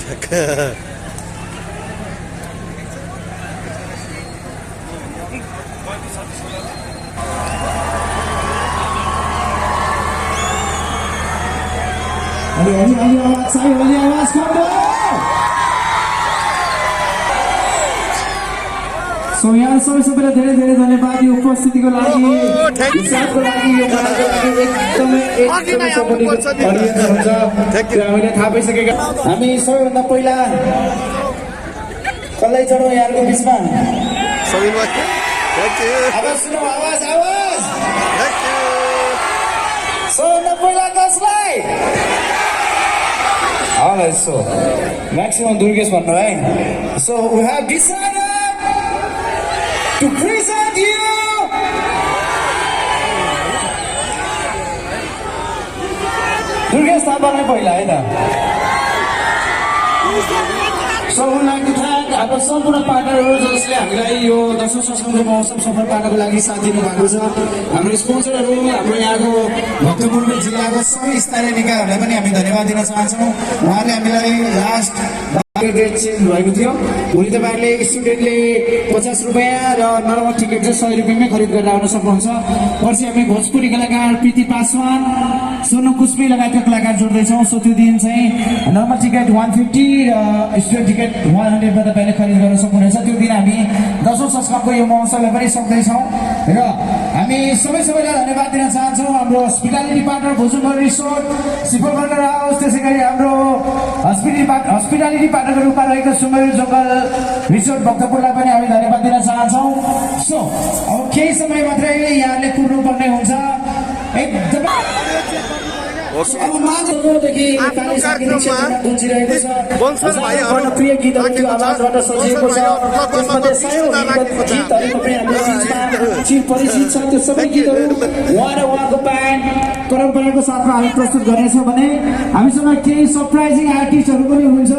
ठ्याक्क सो यहाँ सबैलाई धेरै धेरै धन्यवाद यो उपस्थितिको लागि उत्साहको लागि यो गानाको लागि एकदमै सपोर्टिभ अडियन्स हुन्छ त्यो हामीले थाहा पाइसकेका हामी सबैभन्दा पहिला कसलाई चढौँ यहाँको बिचमा आवाज सुनौ आवाज आवाज सबैभन्दा पहिला कसलाई सो म्याक्सिमम दुर्गेश भन्नु है so we have decided to present you Durgesh Thapalai पहिला है त So I would like to thank our सम्पूर्ण पार्टनरहरू जसले हामीलाई यो 10औं संस्कृति महोत्सव सफल पार्नको लागि साथ दिनु भएको छ हाम्रो स्पोन्सरहरू हाम्रो यहाँको भक्तपुर जिल्लाको सबै स्थानीय निकायहरूलाई पनि हामी धन्यवाद दिन चाहन्छौँ उहाँले हामीलाई लास्ट रेट चेन्ज भएको थियो भोलि तपाईँहरूले स्टुडेन्टले 50 रुपियाँ र नर्मल टिकट चाहिँ 100 रुपियाँमै खरिद गरेर आउन सक्नुहुन्छ पर्सि हामी भोजपुरी कलाकार प्रीति पासवान सोनु कुस्मी लगायतका कलाकार जोड्दैछौँ सो त्यो दिन चाहिँ नर्मल टिकट 150 र स्टुडेन्ट टिकट 100 मा तपाईँले खरिद गर्न सक्नुहुनेछ त्यो दिन हामी 10औं संस्करणको यो महोत्सवलाई पनि सक्दैछौँ र हामी सबैलाई धन्यवाद दिन चाहन्छौँ हाम्रो हस्पिटालिटी पार्टनर भोजुमल रिसोर्ट सिफल बर्गर हाउस त्यसै गरी हाम्रो हस्पिटालिटी पार्टनरको रूपमा रहेको सुमयूर जङ्गल रिसोर्ट भक्तपुरलाई पनि हामी धन्यवाद दिन चाहन्छौँ सो अब केही समय मात्रै यहाँले कुर्नुपर्ने हुन्छ एकदमै अब माझदेखि नेपाली साङ्गीतिक क्षेत्रमा गुन्जिरहेको छ प्रिय गीतहरू आवाजबाट सजिएको छ त्यसमध्ये सयौं गीतहरूको पनि हाम्रो बिचमा चिरपरिचित छ त्यो सबै गीतहरू उहाँ र उहाँको ब्यान्ड परम्पराको साथमा हामी प्रस्तुत गर्नेछौँ भने हामीसँग केही सरप्राइजिङ आर्टिस्टहरू पनि हुन्छ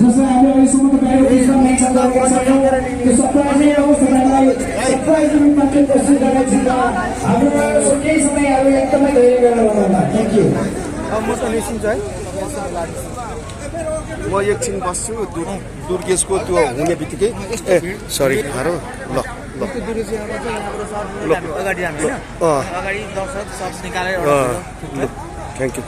जसलाई हामीले अहिलेसम्म तपाईँहरूको बिचमा मेन्सन गरेका छैनौँ त्यो सरप्राइजिङ होस् तपाईँलाई सरप्राइज रूपमा चाहिँ प्रस्तुत गर्नेछु हाम्रो केही समयहरू एकदमै धेरै गरेर थ्याङ्क यू म त निस्किन्छु है म एकछिन बस्छु दुर्गेशको त्यो हुने बित्तिकै ए सरी ल अगाडि थ्याङ्क यू